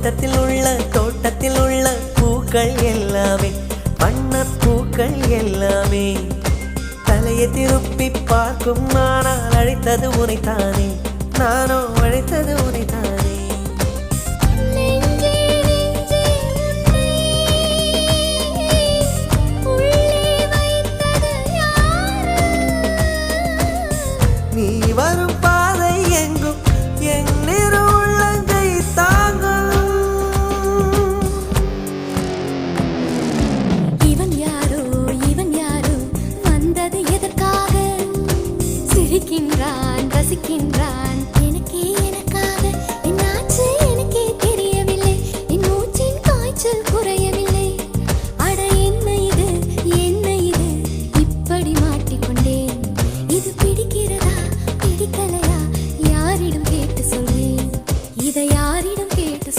தோட்டத்தில் உள்ள பூக்கள் எல்லாமே வண்ணப்பூக்கள் எல்லாமே தலையை திருப்பி பார்க்கும் ஆனால் அழைத்தது உனைத்தானே நானோ அழைத்தது உனை